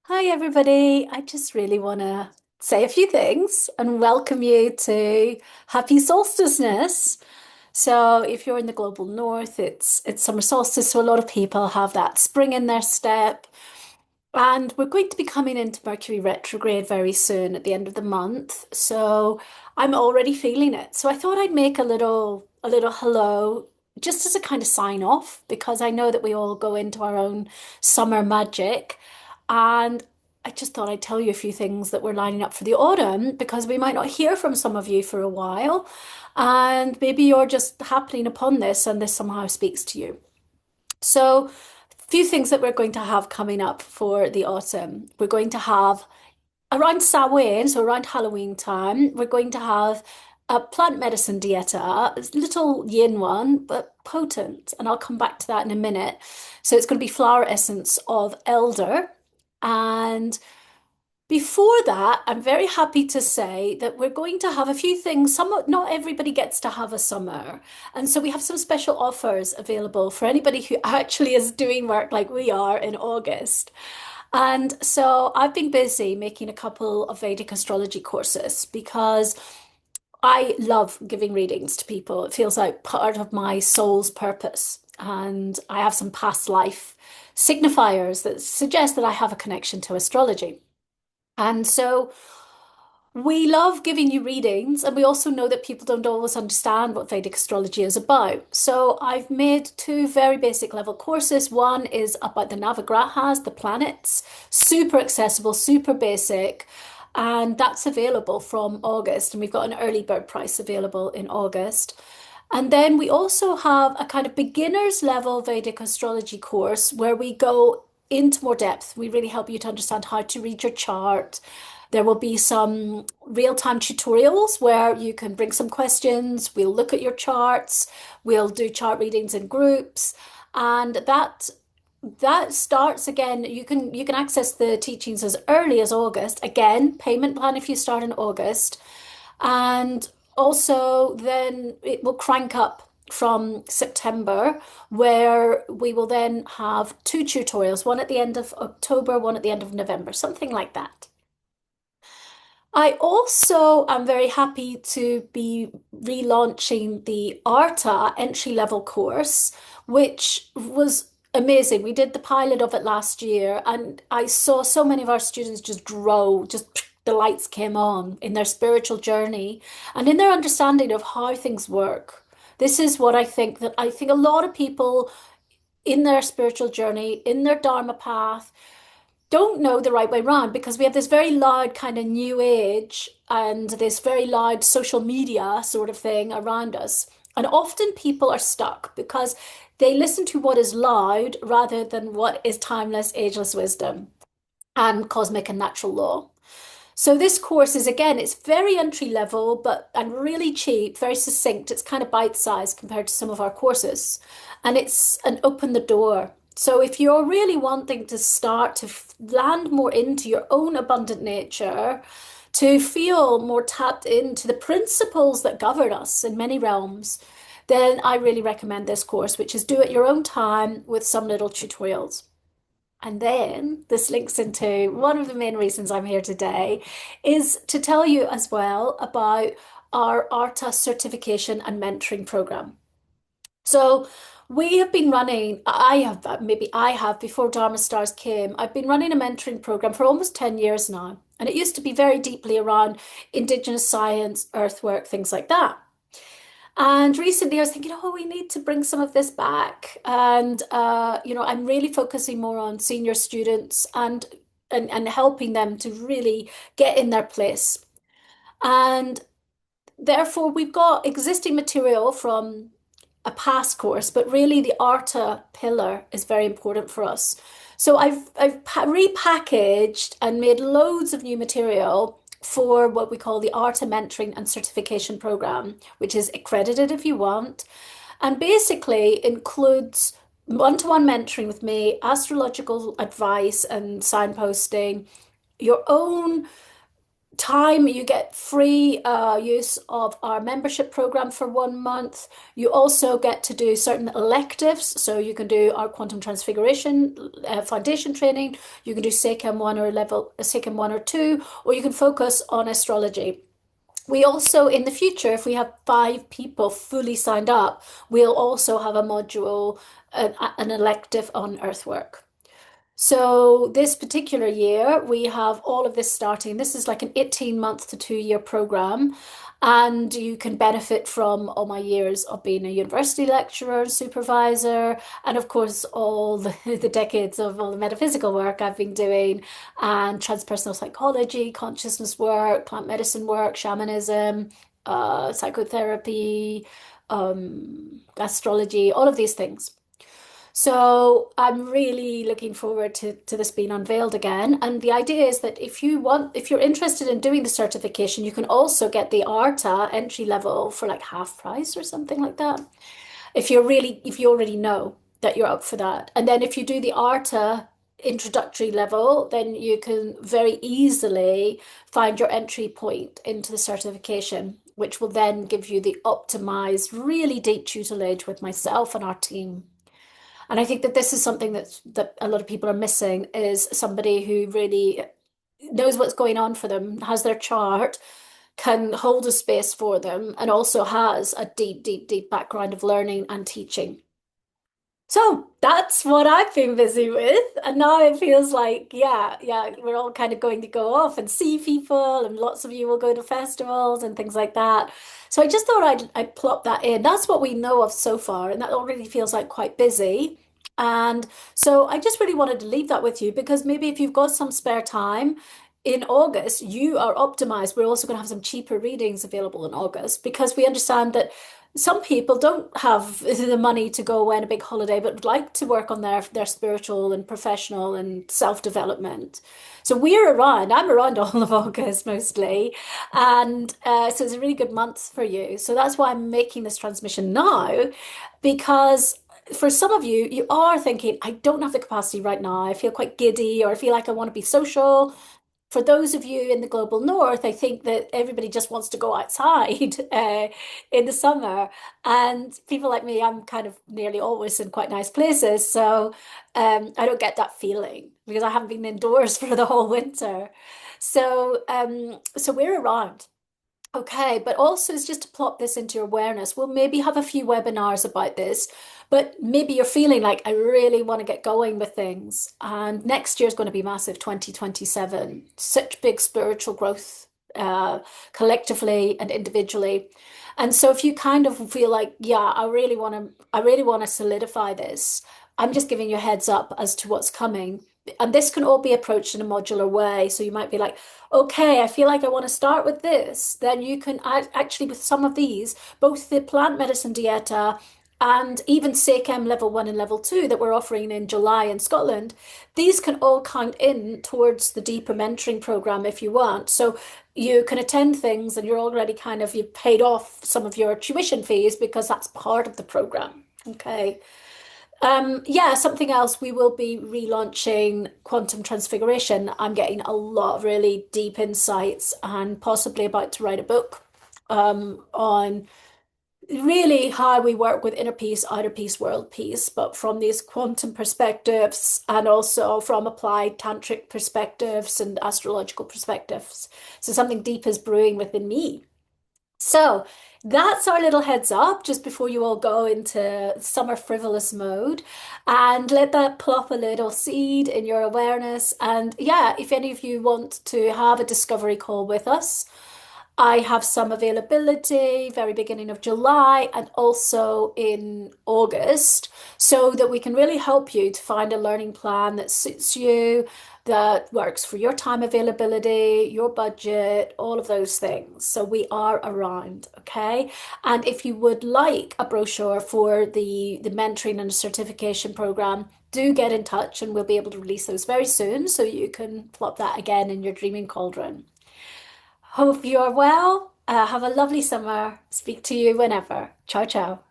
Hi, everybody. I just really want to say a few things and welcome you to Happy Solsticeness. So, if you're in the global north, it's summer solstice, so a lot of people have that spring in their step. And we're going to be coming into Mercury retrograde very soon at the end of the month. So, I'm already feeling it. So, I thought I'd make a little hello just as a kind of sign off because I know that we all go into our own summer magic. And I just thought I'd tell you a few things that we're lining up for the autumn because we might not hear from some of you for a while. And maybe you're just happening upon this and this somehow speaks to you. So, a few things that we're going to have coming up for the autumn. We're going to have around Samhain, so around Halloween time, we're going to have a plant medicine dieta, a little yin one, but potent. And I'll come back to that in a minute. So it's going to be flower essence of elder. And before that, I'm very happy to say that we're going to have a few things. Not everybody gets to have a summer. And so we have some special offers available for anybody who actually is doing work like we are in August. And so I've been busy making a couple of Vedic astrology courses because I love giving readings to people. It feels like part of my soul's purpose. And I have some past life signifiers that suggest that I have a connection to astrology. And so we love giving you readings, and we also know that people don't always understand what Vedic astrology is about. So I've made two very basic level courses. One is about the Navagrahas, the planets, super accessible, super basic, and that's available from August. And we've got an early bird price available in August. And then we also have a kind of beginner's level Vedic astrology course where we go into more depth. We really help you to understand how to read your chart. There will be some real-time tutorials where you can bring some questions. We'll look at your charts. We'll do chart readings in groups. And that starts again. You can access the teachings as early as August. Again, payment plan if you start in August. And also then it will crank up from September, where we will then have two tutorials, one at the end of October, one at the end of November, something like that. I also am very happy to be relaunching the Artha entry level course, which was amazing. We did the pilot of it last year, and I saw so many of our students just grow, just the lights came on in their spiritual journey and in their understanding of how things work. This is what I think a lot of people in their spiritual journey, in their Dharma path, don't know the right way around because we have this very loud kind of new age and this very loud social media sort of thing around us. And often people are stuck because they listen to what is loud rather than what is timeless, ageless wisdom and cosmic and natural law. So this course is again, it's very entry level, but and really cheap, very succinct. It's kind of bite-sized compared to some of our courses. And it's an open the door. So if you're really wanting to start to land more into your own abundant nature, to feel more tapped into the principles that govern us in many realms, then I really recommend this course, which is do at your own time with some little tutorials. And then this links into one of the main reasons I'm here today is to tell you as well about our ARTA certification and mentoring program. So we have been running, maybe I have before Dharma Stars came, I've been running a mentoring program for almost 10 years now. And it used to be very deeply around Indigenous science, earthwork, things like that. And recently I was thinking, oh, we need to bring some of this back. And I'm really focusing more on senior students and helping them to really get in their place. And therefore we've got existing material from a past course, but really the Arta pillar is very important for us. So I've repackaged and made loads of new material for what we call the Arta Mentoring and Certification Program, which is accredited if you want, and basically includes one-to-one mentoring with me, astrological advice and signposting, your own time you get free use of our membership program for 1 month. You also get to do certain electives, so you can do our quantum transfiguration foundation training. You can do SECM 1 or level SECM 1 or 2, or you can focus on astrology. We also, in the future, if we have 5 people fully signed up, we'll also have a module, an elective on earthwork. So this particular year, we have all of this starting. This is like an 18-month to 2-year program, and you can benefit from all my years of being a university lecturer and supervisor, and of course, all the decades of all the metaphysical work I've been doing, and transpersonal psychology, consciousness work, plant medicine work, shamanism, psychotherapy, astrology, all of these things. So I'm really looking forward to this being unveiled again. And the idea is that if you're interested in doing the certification, you can also get the Arta entry level for like half price or something like that. If you already know that you're up for that. And then if you do the Arta introductory level, then you can very easily find your entry point into the certification, which will then give you the optimized, really deep tutelage with myself and our team. And I think that this is something that a lot of people are missing is somebody who really knows what's going on for them, has their chart, can hold a space for them, and also has a deep, deep, deep background of learning and teaching. So that's what I've been busy with. And now it feels like, yeah, we're all kind of going to go off and see people, and lots of you will go to festivals and things like that. So I just thought I'd plop that in. That's what we know of so far, and that already feels like quite busy. And so I just really wanted to leave that with you because maybe if you've got some spare time in August, you are optimized. We're also going to have some cheaper readings available in August because we understand that some people don't have the money to go away on a big holiday, but would like to work on their spiritual and professional and self-development. So we're around. I'm around all of August mostly, and so it's a really good month for you. So that's why I'm making this transmission now, because for some of you, you are thinking, I don't have the capacity right now. I feel quite giddy, or I feel like I want to be social. For those of you in the global north, I think that everybody just wants to go outside in the summer. And people like me, I'm kind of nearly always in quite nice places. So I don't get that feeling because I haven't been indoors for the whole winter. So we're around. Okay, but also it's just to plop this into your awareness. We'll maybe have a few webinars about this, but maybe you're feeling like I really want to get going with things. And next year is going to be massive, 2027. Such big spiritual growth, collectively and individually. And so if you kind of feel like, yeah, I really want to solidify this, I'm just giving you a heads up as to what's coming. And this can all be approached in a modular way. So you might be like, okay, I feel like I want to start with this. Then you can actually, with some of these, both the plant medicine dieta and even SECM level 1 and level 2 that we're offering in July in Scotland, these can all count in towards the deeper mentoring program if you want. So you can attend things and you're already you've paid off some of your tuition fees because that's part of the program. Okay. Yeah, something else, we will be relaunching Quantum Transfiguration. I'm getting a lot of really deep insights and possibly about to write a book on really how we work with inner peace, outer peace, world peace, but from these quantum perspectives and also from applied tantric perspectives and astrological perspectives. So something deep is brewing within me. So that's our little heads up just before you all go into summer frivolous mode, and let that plop a little seed in your awareness. And yeah, if any of you want to have a discovery call with us, I have some availability very beginning of July and also in August, so that we can really help you to find a learning plan that suits you, that works for your time availability, your budget, all of those things. So we are around, okay? And if you would like a brochure for the mentoring and certification program, do get in touch and we'll be able to release those very soon so you can plop that again in your dreaming cauldron. Hope you are well. Have a lovely summer. Speak to you whenever. Ciao, ciao.